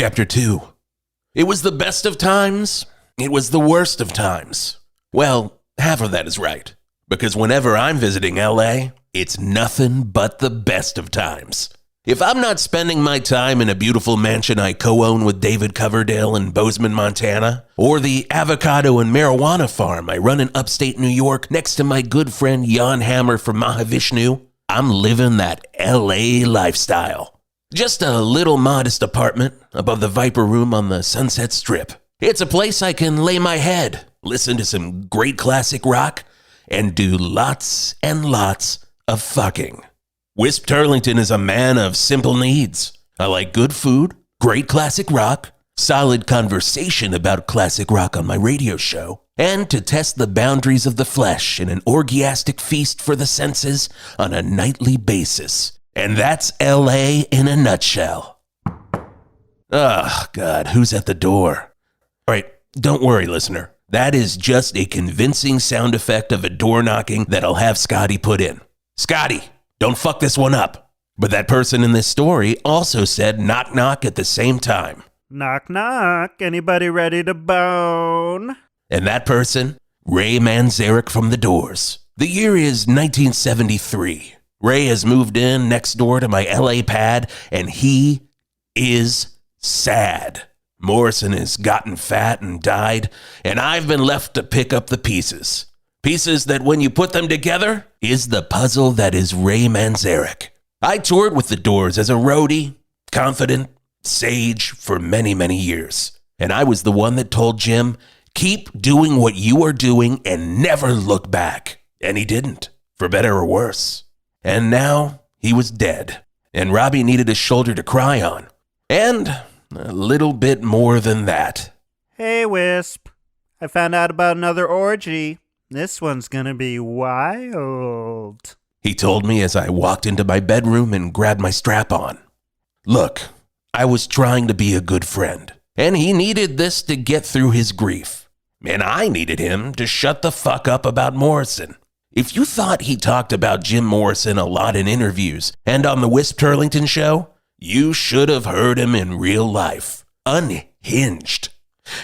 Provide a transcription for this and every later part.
Chapter 2. It was the best of times. It was the worst of times. Well, half of that is right. Because whenever I'm visiting LA, it's nothing but the best of times. If I'm not spending my time in a beautiful mansion I co-own with David Coverdale in Bozeman, Montana, or the avocado and marijuana farm I run in upstate New York next to my good friend Jan Hammer from Mahavishnu, I'm living that LA lifestyle. Just a little modest apartment above the Viper Room on the Sunset Strip. It's a place I can lay my head, listen to some great classic rock, and do lots and lots of fucking. Whisp Turlington is a man of simple needs. I like good food, great classic rock, solid conversation about classic rock on my radio show, and to test the boundaries of the flesh in an orgiastic feast for the senses on a nightly basis. And that's LA in a nutshell. Oh, God, who's at the door? All right, don't worry, listener. That is just a convincing sound effect of a door knocking that I'll have Scotty put in. Scotty, don't fuck this one up. But that person in this story also said knock knock at the same time. Knock knock, anybody ready to bone? And that person, Ray Manzarek from The Doors. The year is 1973. Ray has moved in next door to my LA pad, and he is sad. Morrison has gotten fat and died, and I've been left to pick up the pieces. Pieces that, when you put them together, is the puzzle that is Ray Manzarek. I toured with The Doors as a roadie, confident, sage for many, many years. And I was the one that told Jim, keep doing what you are doing and never look back. And he didn't, for better or worse. And now he was dead, and Robbie needed a shoulder to cry on. And a little bit more than that. Hey, Wisp. I found out about another orgy. This one's gonna be wild. He told me as I walked into my bedroom and grabbed my strap on. Look, I was trying to be a good friend, and he needed this to get through his grief. And I needed him to shut the fuck up about Morrison. If you thought he talked about Jim Morrison a lot in interviews and on the Whisp Turlington show, you should have heard him in real life, unhinged.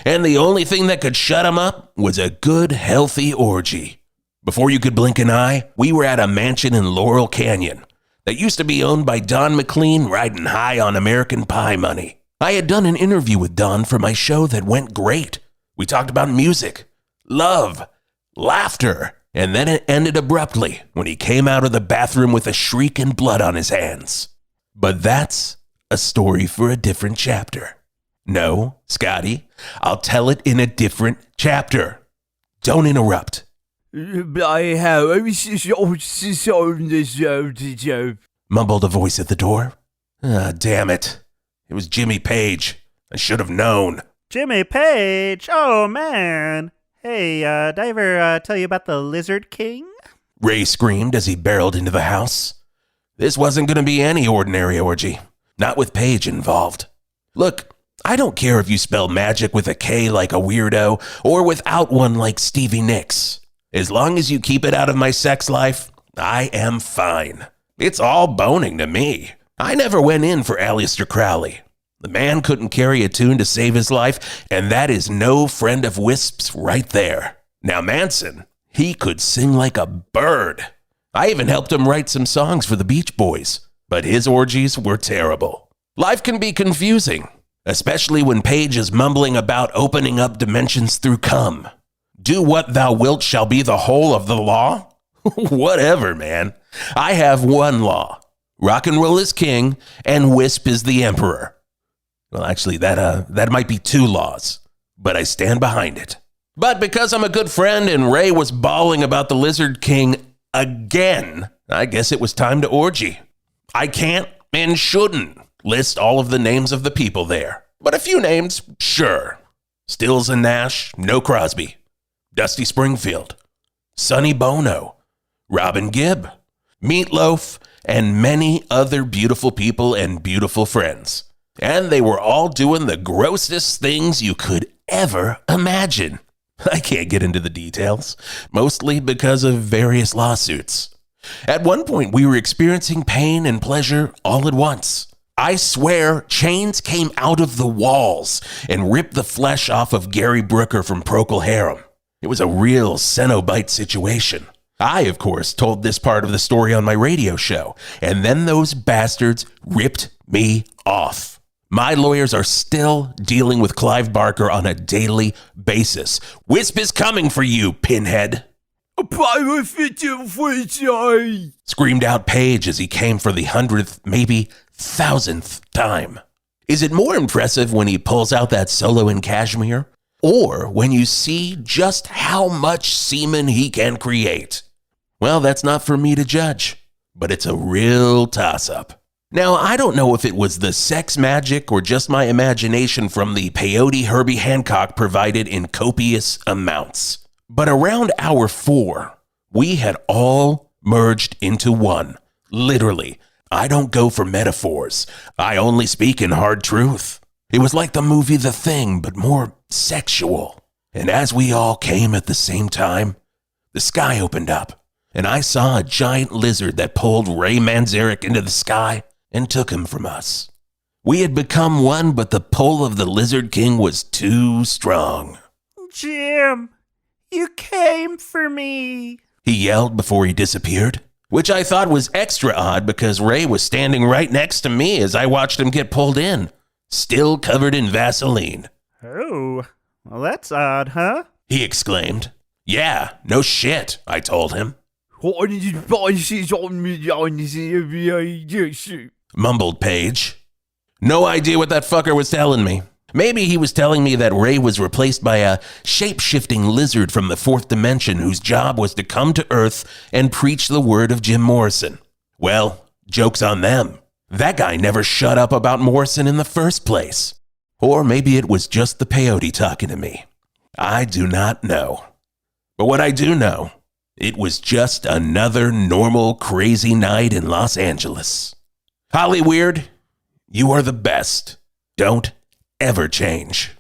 And the only thing that could shut him up was a good, healthy orgy. Before you could blink an eye, we were at a mansion in Laurel Canyon that used to be owned by Don McLean, riding high on American Pie money. I had done an interview with Don for my show that went great. We talked about music, love, laughter, and then it ended abruptly when he came out of the bathroom with a shriek and blood on his hands. But that's a story for a different chapter. No, Scotty, I'll tell it in a different chapter. Don't interrupt. Mumbled a voice at the door. Ah, damn it. It was Jimmy Page. I should have known. Jimmy Page? Oh, man. Hey, did I ever tell you about the Lizard King? Ray screamed as he barreled into the house. This wasn't going to be any ordinary orgy. Not with Page involved. Look, I don't care if you spell Magick with a K like a weirdo or without one like Stevie Nicks. As long as you keep it out of my sex life, I am fine. It's all boning to me. I never went in for Aleister Crowley. The man couldn't carry a tune to save his life, and that is no friend of Wisp's right there. Now Manson, he could sing like a bird. I even helped him write some songs for the Beach Boys, but his orgies were terrible. Life can be confusing, especially when Page is mumbling about opening up dimensions through cum. Do what thou wilt shall be the whole of the law? Whatever, man. I have one law. Rock and roll is king, and Wisp is the emperor. Well, actually, that might be two laws, but I stand behind it. But because I'm a good friend and Ray was bawling about the Lizard King again, I guess it was time to orgy. I can't and shouldn't list all of the names of the people there, but a few names, sure. Stills and Nash, No Crosby, Dusty Springfield, Sonny Bono, Robin Gibb, Meatloaf, and many other beautiful people and beautiful friends. And they were all doing the grossest things you could ever imagine. I can't get into the details, mostly because of various lawsuits. At one point, we were experiencing pain and pleasure all at once. I swear chains came out of the walls and ripped the flesh off of Gary Brooker from Procol Harum. It was a real Cenobite situation. I, of course, told this part of the story on my radio show, and then those bastards ripped me off. My lawyers are still dealing with Clive Barker on a daily basis. Whisp is coming for you, pinhead. Screamed out Page as he came for the 100th, maybe 1,000th time. Is it more impressive when he pulls out that solo in Kashmir? Or when you see just how much semen he can create? Well, that's not for me to judge, but it's a real toss-up. Now, I don't know if it was the sex magic or just my imagination from the peyote Herbie Hancock provided in copious amounts. But around hour 4, we had all merged into one. Literally, I don't go for metaphors. I only speak in hard truth. It was like the movie The Thing, but more sexual. And as we all came at the same time, the sky opened up, and I saw a giant lizard that pulled Ray Manzarek into the sky and took him from us. We had become one, but the pull of the Lizard King was too strong. Jim, you came for me, he yelled before he disappeared, which I thought was extra odd because Ray was standing right next to me as I watched him get pulled in, still covered in Vaseline. Oh, well, that's odd, huh? He exclaimed. Yeah, no shit, I told him. Mumbled Page. No idea what that fucker was telling me. Maybe he was telling me that Ray was replaced by a shape-shifting lizard from the 4th dimension whose job was to come to Earth and preach the word of Jim Morrison. Well, joke's on them. That guy never shut up about Morrison in the first place. Or maybe it was just the peyote talking to me. I do not know. But what I do know, it was just another normal crazy night in Los Angeles. Holly Weird, you are the best. Don't ever change.